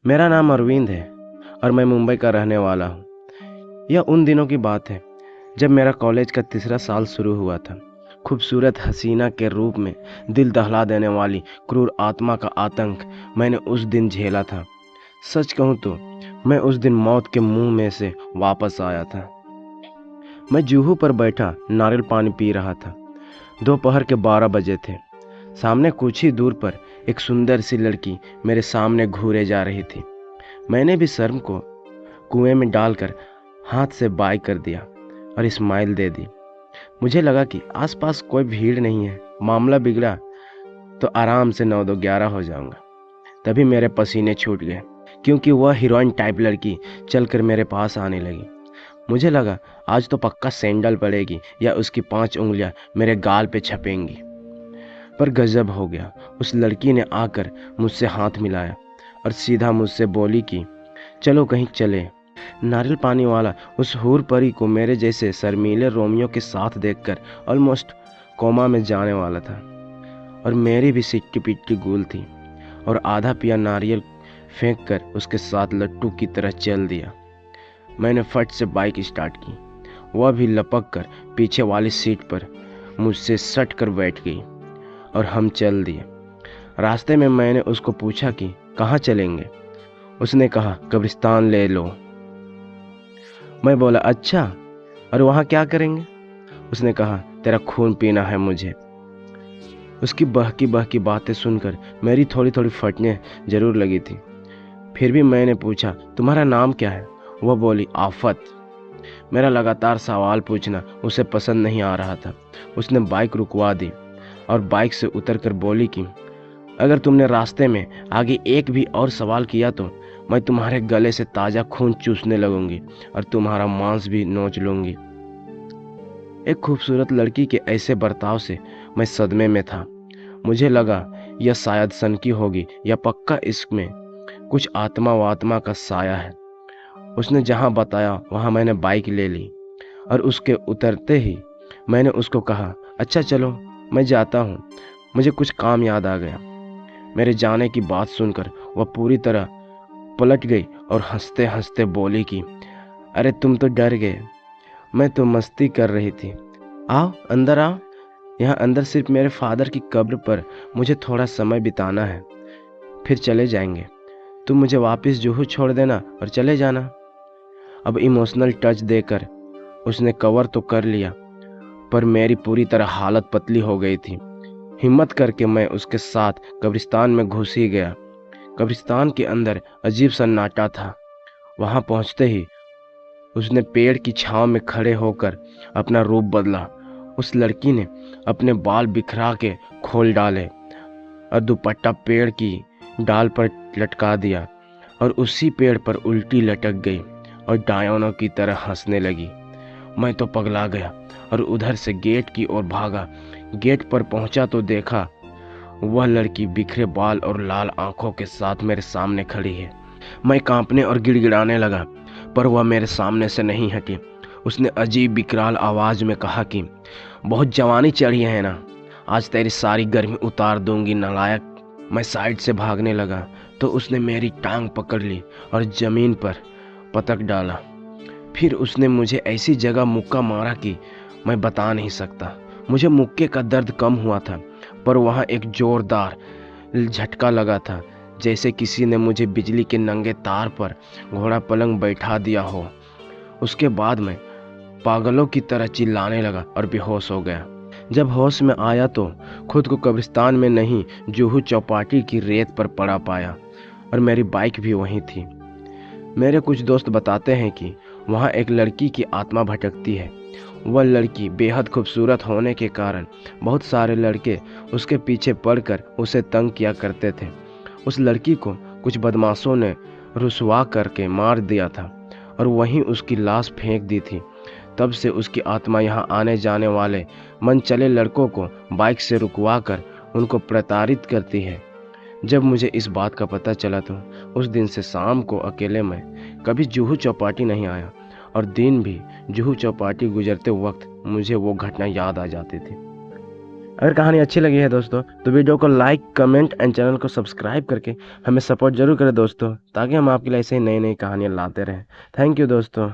मेरा नाम अरविंद है और मैं मुंबई का रहने वाला हूँ। यह उन दिनों की बात है जब मेरा कॉलेज का तीसरा साल शुरू हुआ था। खूबसूरत हसीना के रूप में दिल दहला देने वाली क्रूर आत्मा का आतंक मैंने उस दिन झेला था। सच कहूँ तो मैं उस दिन मौत के मुंह में से वापस आया था। मैं जूहू पर बैठा नारियल पानी पी रहा था। दोपहर के 12 बजे थे। सामने कुछ ही दूर पर एक सुंदर सी लड़की मेरे सामने घूरे जा रही थी। मैंने भी शर्म को कुएं में डालकर हाथ से बाय कर दिया और स्माइल दे दी। मुझे लगा कि आसपास कोई भीड़ नहीं है, मामला बिगड़ा तो आराम से 9-2-11 हो जाऊंगा। तभी मेरे पसीने छूट गए क्योंकि वह हीरोइन टाइप लड़की चलकर मेरे पास आने लगी। मुझे लगा आज तो पक्का सैंडल पड़ेगी या उसकी 5 उंगलियां मेरे गाल पे छपेंगी। पर गजब हो गया। उस लड़की ने आकर मुझसे हाथ मिलाया और सीधा मुझसे बोली कि चलो कहीं चले। नारियल पानी वाला उस हूर परी को मेरे जैसे शर्मीले रोमियो के साथ देखकर ऑलमोस्ट कोमा में जाने वाला था और मेरी भी सिट्टी पिट्टी गूल थी और आधा पिया नारियल फेंक कर उसके साथ लट्टू की तरह चल दिया। मैंने फट से बाइक स्टार्ट की। वह भी लपक कर पीछे वाली सीट पर मुझसे सट कर बैठ गई और हम चल दिए। रास्ते में मैंने उसको पूछा कि कहाँ चलेंगे। उसने कहा कब्रिस्तान ले लो। मैं बोला अच्छा, और वहाँ क्या करेंगे? उसने कहा तेरा खून पीना है मुझे। उसकी बहकी बातें सुनकर मेरी थोड़ी थोड़ी फटने जरूर लगी थी। फिर भी मैंने पूछा तुम्हारा नाम क्या है? वह बोली आफत। मेरा लगातार सवाल पूछना उसे पसंद नहीं आ रहा था। उसने बाइक रुकवा दी और बाइक से उतरकर बोली कि अगर तुमने रास्ते में आगे एक भी और सवाल किया तो मैं तुम्हारे गले से ताज़ा खून चूसने लगूंगी और तुम्हारा मांस भी नोच लूंगी। एक खूबसूरत लड़की के ऐसे बर्ताव से मैं सदमे में था। मुझे लगा यह शायद सनकी होगी या पक्का इसमें कुछ आत्मा वात्मा का साया है। उसने जहाँ बताया वहाँ मैंने बाइक ले ली और उसके उतरते ही मैंने उसको कहा अच्छा चलो मैं जाता हूँ, मुझे कुछ काम याद आ गया। मेरे जाने की बात सुनकर वह पूरी तरह पलट गई और हंसते हंसते बोली कि अरे तुम तो डर गए, मैं तो मस्ती कर रही थी। आओ अंदर आओ, यहाँ अंदर सिर्फ मेरे फादर की कब्र पर मुझे थोड़ा समय बिताना है, फिर चले जाएंगे। तुम मुझे वापस जुहू छोड़ देना और चले जाना। अब इमोशनल टच देकर उसने कवर तो कर लिया पर मेरी पूरी तरह हालत पतली हो गई थी। हिम्मत करके मैं उसके साथ कब्रिस्तान में घुस ही गया। कब्रिस्तान के अंदर अजीब सन्नाटा था। वहां पहुंचते ही उसने पेड़ की छांव में खड़े होकर अपना रूप बदला। उस लड़की ने अपने बाल बिखरा के खोल डाले और दुपट्टा पेड़ की डाल पर लटका दिया और उसी पेड़ पर उल्टी लटक गई और डायनों की तरह हंसने लगी। मैं तो पगला गया और उधर से गेट की ओर भागा। गेट पर पहुंचा तो देखा वह लड़की बिखरे बाल और लाल आंखों के साथ मेरे सामने खड़ी है। मैं कांपने और गिड़गिड़ाने लगा पर वह मेरे सामने से नहीं हटी। उसने अजीब विकराल आवाज में कहा कि बहुत जवानी चढ़ी है ना, आज तेरी सारी गर्मी उतार दूंगी नालायक। मैं साइड से भागने लगा तो उसने मेरी टांग पकड़ ली और जमीन पर पटक डाला। फिर उसने मुझे ऐसी जगह मुक्का मारा कि मैं बता नहीं सकता। मुझे मुक्के का दर्द कम हुआ था पर वहाँ एक जोरदार झटका लगा था, जैसे किसी ने मुझे बिजली के नंगे तार पर घोड़ा पलंग बैठा दिया हो। उसके बाद मैं पागलों की तरह चिल्लाने लगा और बेहोश हो गया। जब होश में आया तो खुद को कब्रिस्तान में नहीं जुहू चौपाटी की रेत पर पड़ा पाया और मेरी बाइक भी वहीं थी। मेरे कुछ दोस्त बताते हैं कि वहाँ एक लड़की की आत्मा भटकती है। वह लड़की बेहद खूबसूरत होने के कारण बहुत सारे लड़के उसके पीछे पड़कर उसे तंग किया करते थे। उस लड़की को कुछ बदमाशों ने रुसवा करके मार दिया था और वहीं उसकी लाश फेंक दी थी। तब से उसकी आत्मा यहाँ आने जाने वाले मनचले लड़कों को बाइक से रुकवा कर उनको प्रताड़ित करती है। जब मुझे इस बात का पता चला तो उस दिन से शाम को अकेले मैं कभी जुहू चौपाटी नहीं आया और दिन भी जुहू चौपाटी गुजरते वक्त मुझे वो घटना याद आ जाती थी। अगर कहानी अच्छी लगी है दोस्तों तो वीडियो को लाइक, कमेंट एंड चैनल को सब्सक्राइब करके हमें सपोर्ट जरूर करें दोस्तों, ताकि हम आपके लिए ऐसे ही नई नई कहानियाँ लाते रहें। थैंक यू दोस्तों।